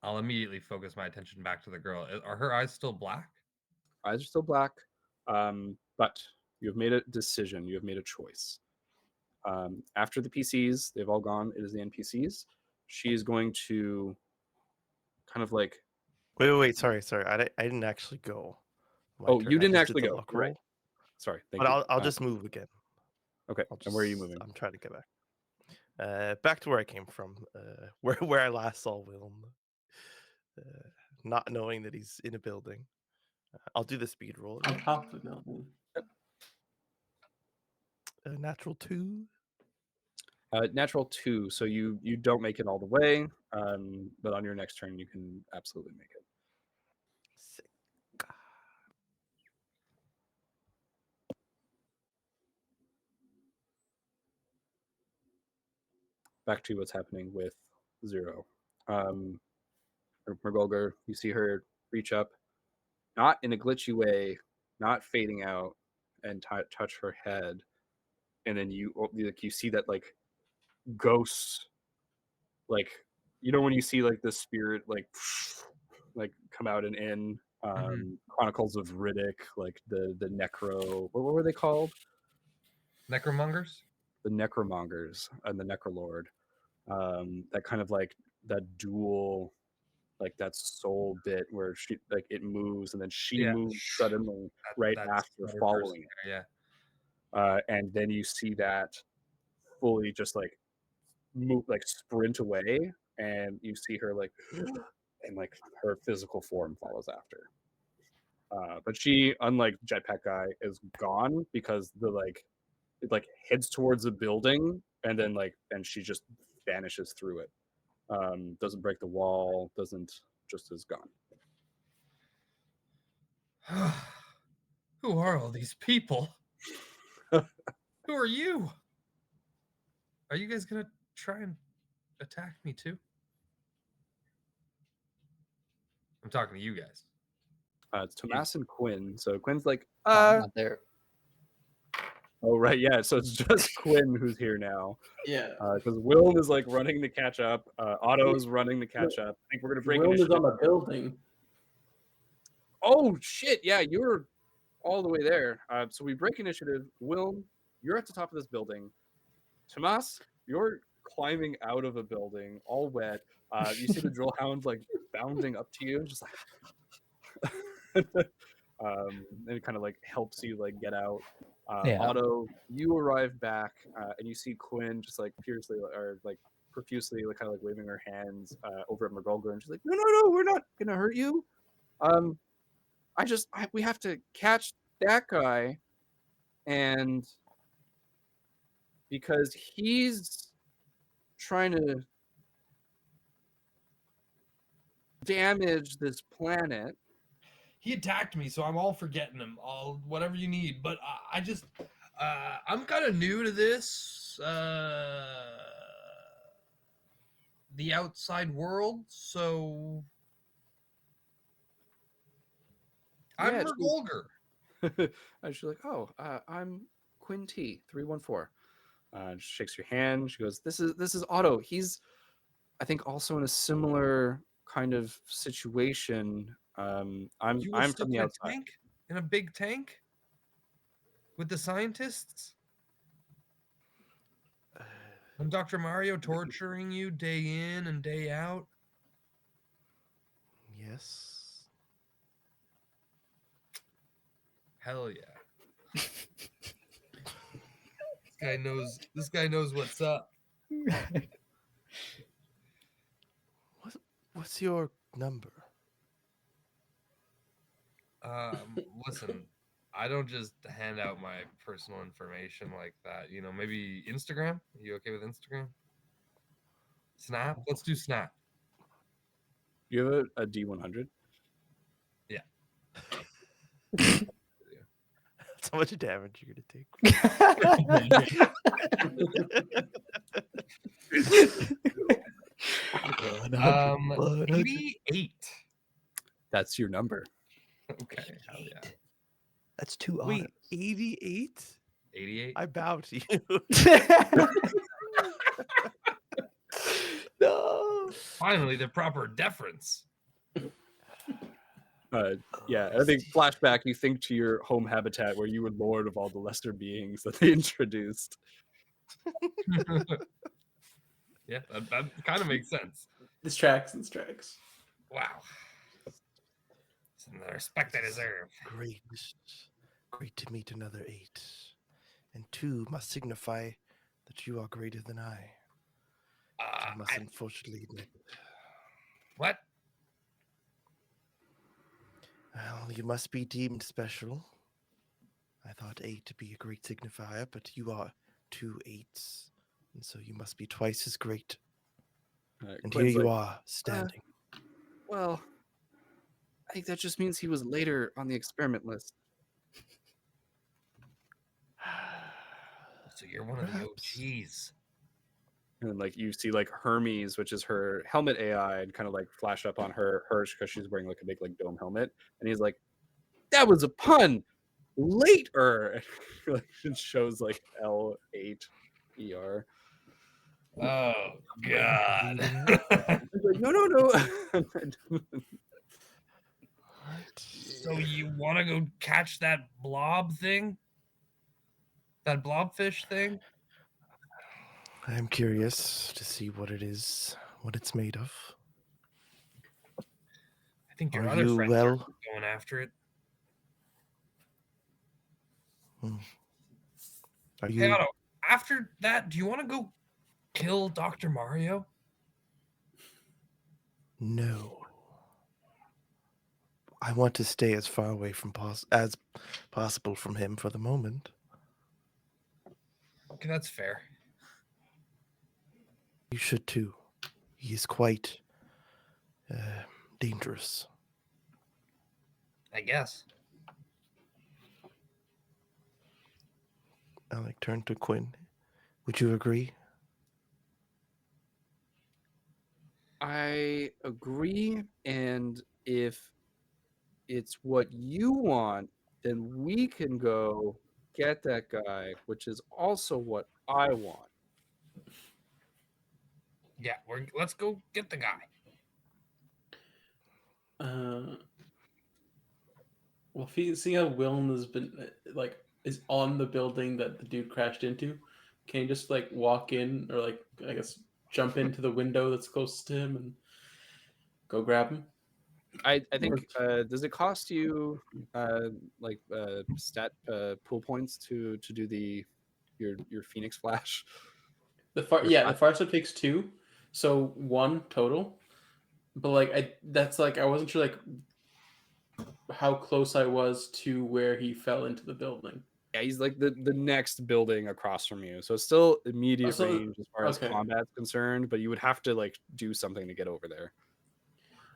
I'll immediately focus my attention back to the girl. Are her eyes still black? Eyes are still black, but you have made a decision. You have made a choice. After the PCs, they've all gone. It is the NPCs. She's going to kind of like... Wait. Sorry. I didn't actually go. You didn't actually go. Right. Sorry. Thank you. I'll just move again. Okay. And where are you moving? I'm trying to get back. Back to where I came from. Where I last saw Willem. Not knowing that he's in a building. I'll do the speed roll. On top of the building. Natural 2. Natural 2. So you don't make it all the way, but on your next turn you can absolutely make it. Sick. Back to what's happening with Zero. Mergulger, you see her reach up, not in a glitchy way, not fading out, and touch her head, and then you see that like ghosts, like when you see like the spirit like come out and in. Chronicles of Riddick, like the necro, what were they called? Necromongers? The necromongers and the necrolord. That kind of like that dual, like that soul bit where she like it moves and then she moves suddenly after following it. Yeah. And then you see that fully just like move, like sprint away, and you see her like and like her physical form follows after. But she, unlike Jetpack Guy, is gone because it like heads towards a building and then and she just vanishes through it. Doesn't break the wall, just is gone. Who are all these people? Who are you? Are you guys gonna try and attack me too? I'm talking to you guys. It's Tomas and Quinn. So Quinn's like, I'm not there. Oh right, yeah. So it's just Quinn who's here now. Yeah. Because Will is like running to catch up. Otto is running to catch up. I think we're gonna break Will is initiative. on the building. Oh shit! Yeah, you're all the way there. So we break initiative. Will, you're at the top of this building. Tomas, you're climbing out of a building, all wet. You see the drill hound like bounding up to you, just like. and it kind of like helps you like get out. Yeah. Otto, you arrive back, and you see Quinn just like fiercely or like profusely, like kind of like waving her hands over at McGolger, and she's like, "No, we're not gonna hurt you. Um, we have to catch that guy, and because he's trying to damage this planet." He attacked me, so I'm all for getting him. All whatever you need. But I just, I'm kind of new to this, the outside world. So I'm Yeah, Mergolger. and she's like, "Oh, I'm Quinn T 314." She shakes your hand. She goes, "This is Otto. He's, I think, also in a similar kind of situation. I'm You were stuck from the in a outside." tank, in a big tank, with the scientists, and Dr. Mario torturing you day in and day out. Yes. Hell yeah. This guy knows what's up. What's your number? Listen, I don't just hand out my personal information like that. You know, maybe Instagram. Are you okay with Instagram? Snap. Let's do Snap. You have a D100. Yeah. That's how much damage you're gonna take. Maybe 8. That's your number. Okay. Hell yeah. That's 2 Wait, autos. 88? 88. I bow to you. No. Finally, the proper deference. Yeah, and I think flashback. You think to your home habitat where you were lord of all the lesser beings that they introduced. Yeah, that kind of makes sense. This tracks. Wow. Some of the respect I deserve. Great. Great to meet another 8. And 2 must signify that you are greater than I. I must unfortunately admit. What? Well, you must be deemed special. I thought 8 to be a great signifier, but you are 2 8s. And so you must be twice as great. And Quinn's here you like, are, standing. Well, I think that just means he was later on the experiment list. So you're one of the Perhaps. OGs. And like you see like Hermes, which is her helmet AI, and kind of like flash up on her Hirsch because she's wearing like a big like dome helmet, and he's like, "That was a pun. Later." Like it shows like L8ER. Oh God. He's like, no. So you want to go catch that blob thing? That blobfish thing? I am curious to see what it is, what it's made of. I think your Are other you friends well? are going after it. Are Hey, you? Otto, after that, do you want to go kill Dr. Mario? No. I want to stay as far away from as possible from him for the moment. Okay, that's fair. You should too. He is quite dangerous. I guess. I like turn to Quinn. Would you agree? I agree, and if it's what you want, then we can go get that guy, which is also what I want. Yeah, let's go get the guy. Well, seeing how Wilm has been like is on the building that the dude crashed into, can you just like walk in or like I guess jump into the window that's closest to him and go grab him? I think does it cost you stat pool points to do your Phoenix Flash? The fire step takes 2, so 1 total. But like I wasn't sure like how close I was to where he fell into the building. Yeah, he's like the next building across from you, so it's still immediate So- range as far as okay. combat's concerned. But you would have to like do something to get over there.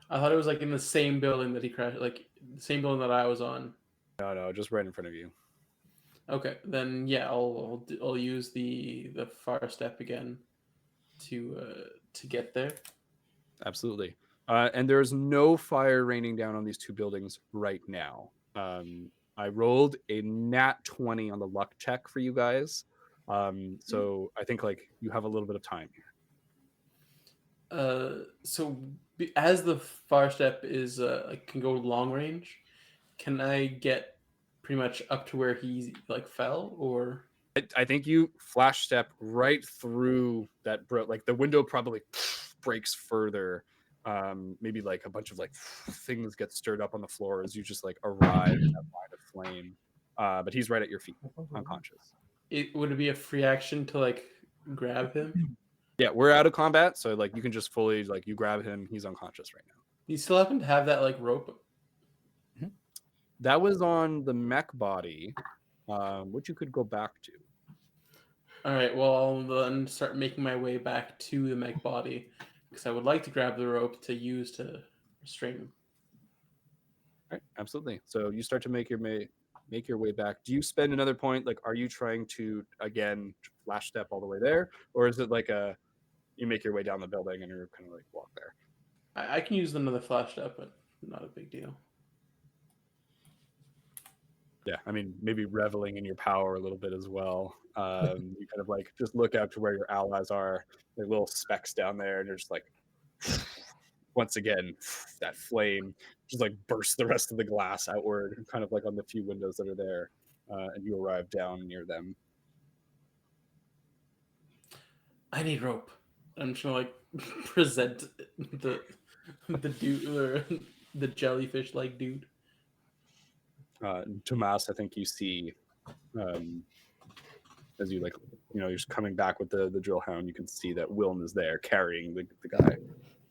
I thought it was like in the same building that he crashed, like the same building that I was on. No, just right in front of you. Okay, then yeah, I'll use the fire step again to get there. Absolutely. And there's no fire raining down on these two buildings right now. I rolled a nat 20 on the luck check for you guys. So I think like you have a little bit of time here. As the fire step is like can go long range, can I get pretty much up to where he like fell, or I think you flash step right through that like the window probably breaks further. Maybe like a bunch of like things get stirred up on the floor as you just like arrive at that line of flame. But he's right at your feet, unconscious. would it be a free action to like grab him? Yeah, we're out of combat, so like you can just fully like you grab him. He's unconscious right now. You still happen to have that like rope? That was on the mech body, which you could go back to. All right. Well, I'll then start making my way back to the mech body because I would like to grab the rope to use to restrain him. All right, absolutely. So you start to make your way back. Do you spend another point? Like, are you trying to again flash step all the way there, or is it like you make your way down the building and you're kind of like walk there? I can use another flash step, but not a big deal. Yeah, I mean, maybe reveling in your power a little bit as well. You kind of like just look out to where your allies are, like little specks down there, and you're just like, once again, that flame just like bursts the rest of the glass outward, kind of like on the few windows that are there, and you arrive down near them. I need rope. I'm just gonna like present the dude or the jellyfish like dude. Tomas, I think you see as you like, you're just coming back with the drill hound. You can see that Wilm is there carrying the guy,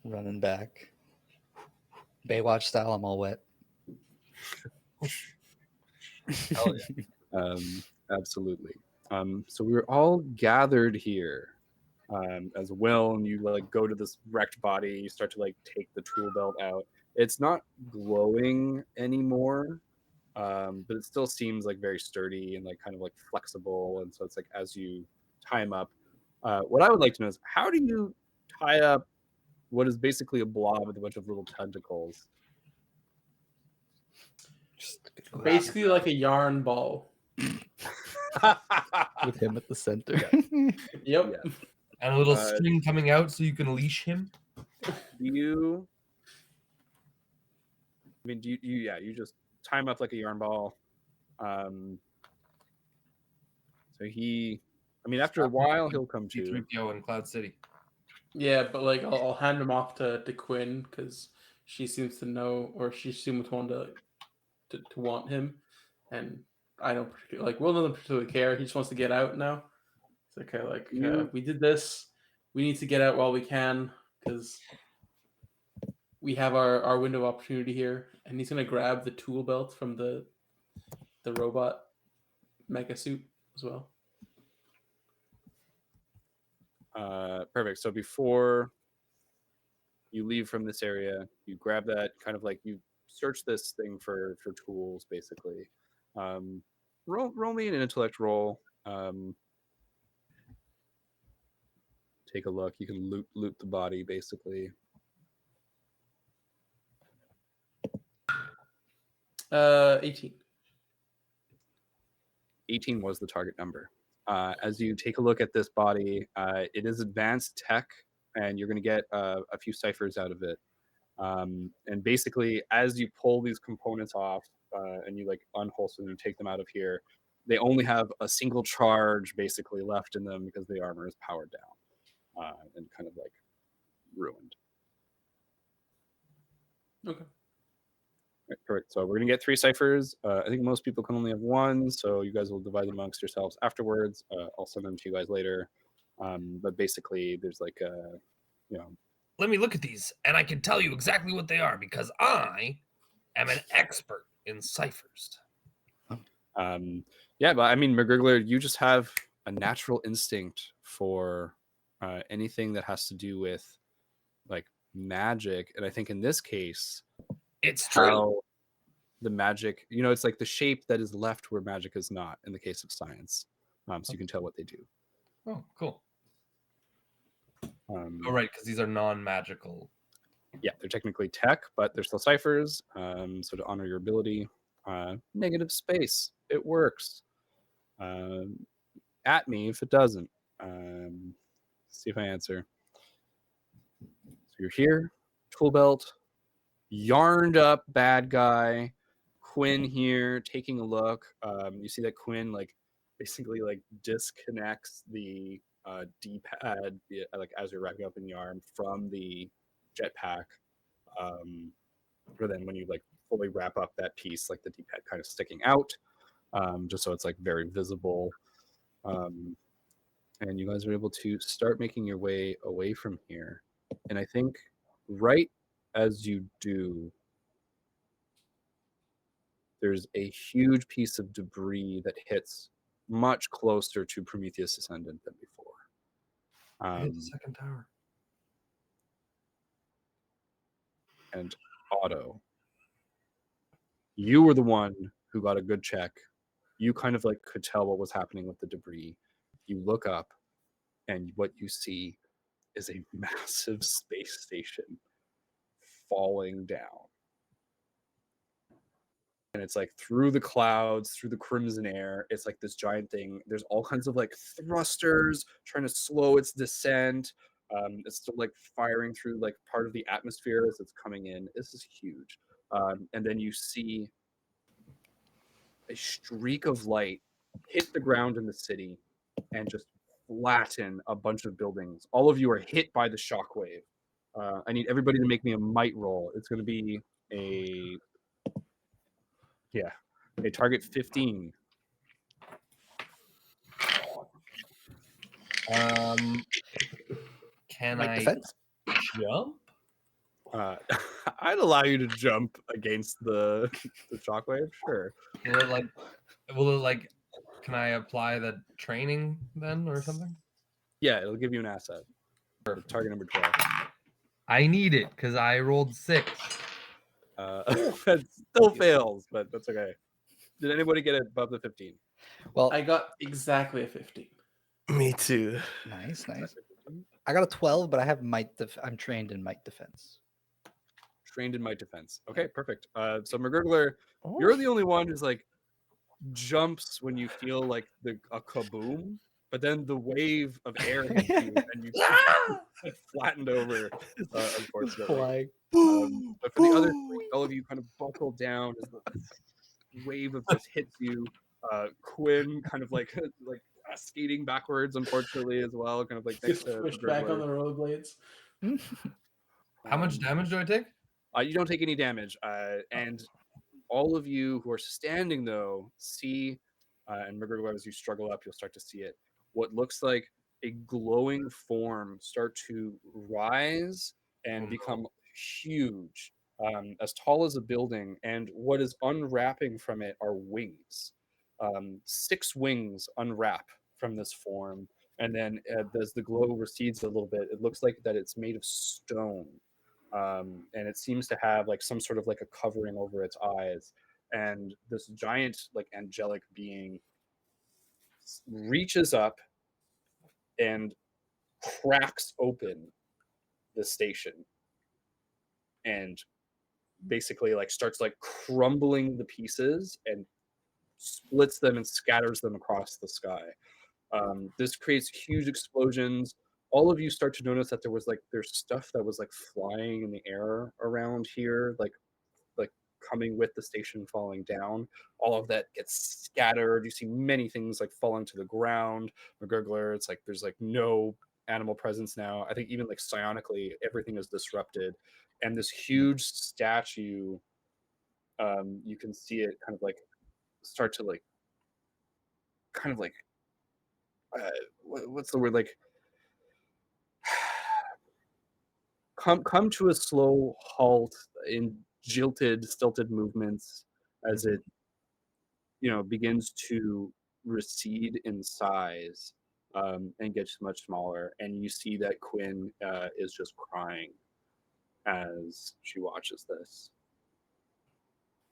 running back. Baywatch style, I'm all wet. Hell yeah. Absolutely. So we're all gathered here as well, and you like go to this wrecked body. You start to like take the tool belt out. It's not glowing anymore, but it still seems like very sturdy and like kind of like flexible. And so it's like as you tie him up, what I would like to know is how do you tie up what is basically a blob with a bunch of little tentacles? Basically like a yarn ball. With him at the center. Yep. Yeah. And a little string coming out so you can leash him. You just tie him up like a yarn ball. So after a while he'll come to. C-3PO in Cloud City. Yeah, but like I'll hand him off to Quinn because she seems to know, or she seems to want him, and I don't particularly like. Will doesn't particularly care. He just wants to get out now. It's okay. Like we did this, we need to get out while we can because we have our window of opportunity here. And he's gonna grab the tool belt from the robot mecha suit as well. Perfect. So before you leave from this area, you grab that, kind of like you search this thing for tools, basically. Roll me an intellect roll. Take a look. You can loot the body, basically. 18. 18 was the target number. As you take a look at this body, it is advanced tech, and you're going to get a few ciphers out of it. And basically, as you pull these components off and you like unholster them and take them out of here, they only have a single charge basically left in them because the armor is powered down and kind of like ruined. Okay. Right, perfect. So we're gonna get 3 ciphers. I think most people can only have 1, so you guys will divide them amongst yourselves afterwards. I'll send them to you guys later. But basically, there's like a, you know, Let me look at these, and I can tell you exactly what they are because I am an expert in ciphers. yeah, but I mean, McGurgler, you just have a natural instinct for anything that has to do with like magic, and I think in this case, It's true. how the magic, you know, it's like the shape that is left where magic is not in the case of science. So you can tell what they do. Oh, cool. Oh, right, because these are non-magical. Yeah, they're technically tech, but they're still ciphers. So to honor your ability, negative space, it works. At me if it doesn't. See if I answer. So you're here, tool belt, yarned up bad guy, Quinn here taking a look. You see that Quinn like basically like disconnects the D-pad like as you're wrapping up in the arm from the jetpack. But then when you like fully wrap up that piece, like the D-pad kind of sticking out, just so it's like very visible. And you guys are able to start making your way away from here. And I think right as you do, there's a huge piece of debris that hits much closer to Prometheus Ascendant than before. Hit the second tower. And Otto, you were the one who got a good check. You kind of like could tell what was happening with the debris. You look up, and what you see is a massive space station falling down. And it's like through the clouds, through the crimson air, it's like this giant thing. There's all kinds of like thrusters trying to slow its descent. It's still like firing through like part of the atmosphere as it's coming in. This is huge. And then you see a streak of light hit the ground in the city and just flatten a bunch of buildings. All of you are hit by the shockwave. I need everybody to make me a might roll. It's going to be a target 15. Can Might I defense? jump? I'd allow you to jump against the shockwave. Sure. Will it like? Can I apply the training then or something? Yeah, it'll give you an asset. Perfect. Target number 12. I need it because I rolled 6. That still fails, but that's okay. Did anybody get it above the 15? Well, I got exactly a 15. Me too. nice. I got a 12, but I have I'm trained in might defense. Trained in might defense. Okay, perfect. So McGurgler, you're the only one who's like jumps when you feel like a kaboom, but then the wave of air hits you and you get flattened over, unfortunately. But for the other three, all of you kind of buckle down as the wave of this hits you. Quinn kind of like skating backwards, unfortunately, as well, kind of like next Just to pushed back on the McGurgler. rollerblades. How much damage do I take? You don't take any damage, and all of you who are standing though see, and McGurgler, as you struggle up, you'll start to see it. What looks like a glowing form start to rise and become huge, as tall as a building. And what is unwrapping from it are wings. 6 wings unwrap from this form, and then as the glow recedes a little bit, it looks like that it's made of stone. And it seems to have like some sort of like a covering over its eyes, and this giant like angelic being reaches up and cracks open the station and basically like starts like crumbling the pieces and splits them and scatters them across the sky. This creates huge explosions. All of you start to notice that there's stuff that was like flying in the air around here, like coming with the station falling down. All of that gets scattered. You see many things like falling to the ground. McGurgler, it's like there's like no animal presence now. I think even like psionically, everything is disrupted. And this huge statue you can see it kind of like start to like kind of like what's the word, like come to a slow halt in stilted movements as it begins to recede in size, and gets much smaller, and you see that Quinn is just crying as she watches this.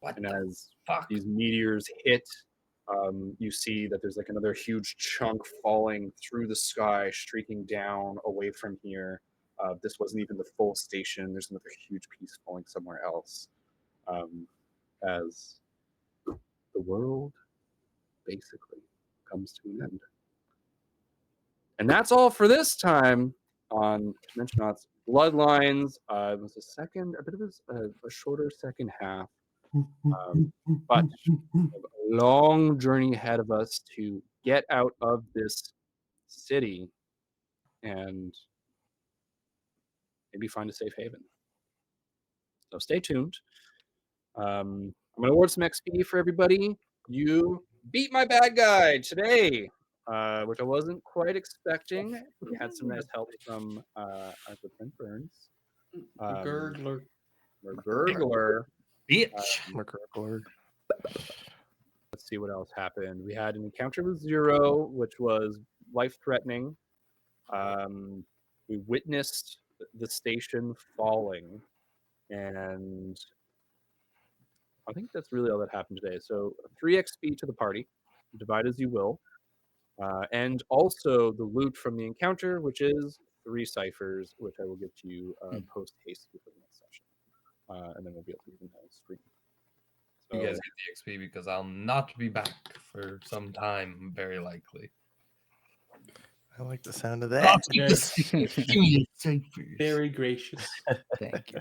What And the as fuck? these meteors hit, you see that there's like another huge chunk falling through the sky, streaking down away from here. This wasn't even the full station. There's another huge piece falling somewhere else. As the world basically comes to an end. And that's all for this time on Dimensionauts Bloodlines. It was a bit of a shorter second half, but a long journey ahead of us to get out of this city and maybe find a safe haven. So stay tuned. I'm going to award some XP for everybody. You beat my bad guy today, which I wasn't quite expecting. We had some nice help from our good friend Burns. Gurgler. Gurgler. Bitch. Let's see what else happened. We had an encounter with Zero, which was life-threatening. We witnessed the station falling, and I think that's really all that happened today. So 3 XP to the party, divide as you will. And also the loot from the encounter, which is 3 ciphers, which I will get to you post-haste before the next session. And then we'll be able to even stream. So, You guys get the XP because I'll not be back for some time, very likely. I like the sound of that. Very gracious. Thank you.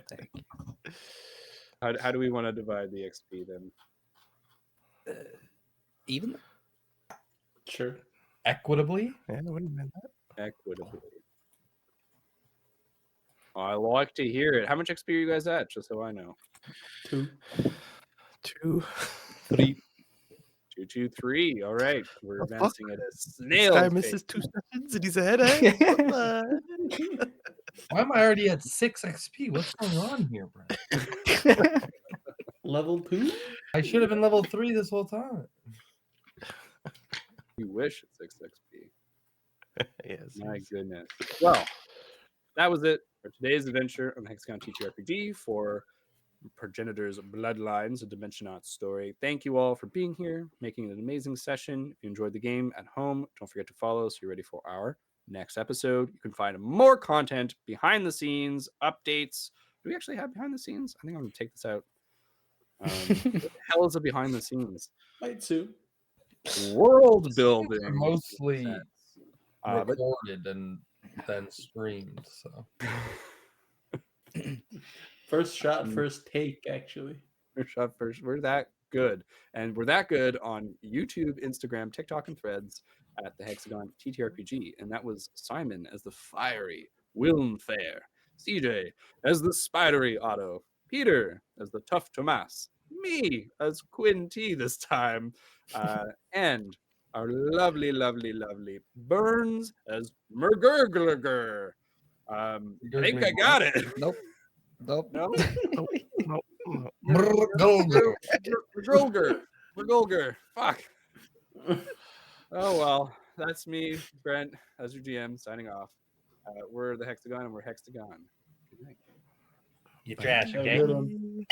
how do we want to divide the XP then? Even Sure. Equitably? Yeah, I wouldn't mind that. Equitably. I like to hear it. How much XP are you guys at, just so I know? 2. 2. 3. 2, 2, 3. All right, we're The fuck? advancing at a This snail's guy pace. misses 2 sessions and he's ahead. Eh? What the- Why am I already at 6 XP? What's going on here, bro? Level 2? I should have been level 3 this whole time. You wish it's 6 XP. Yes. My goodness. Well, that was it for today's adventure on the HexagonTTRPG for Progenitors, Bloodlines, a Dimensionauts story. Thank you all for being here, making it an amazing session. If you enjoyed the game at home, don't forget to follow so you're ready for our next episode. You can find more content, behind the scenes, updates. Do we actually have behind the scenes? I think I'm going to take this out. What the hell is a behind the scenes? Might sue. World building. Mostly but recorded and then streamed. So First shot, first take, actually. first. We're that good. And we're that good on YouTube, Instagram, TikTok, and Threads at the Hexagon TTRPG. And that was Simon as the fiery Wilm Fair, CJ as the spidery Otto, Peter as the tough Tomas, me as Quinn T this time, and our lovely Burns as Murgurgler. I think I got it. Nope. No? No. Murgulger. Fuck. Oh well, that's me, Brent, as your GM, signing off. We're the Hexagon, and we're Hexagon. Good night. you trash, Have a okay? good one.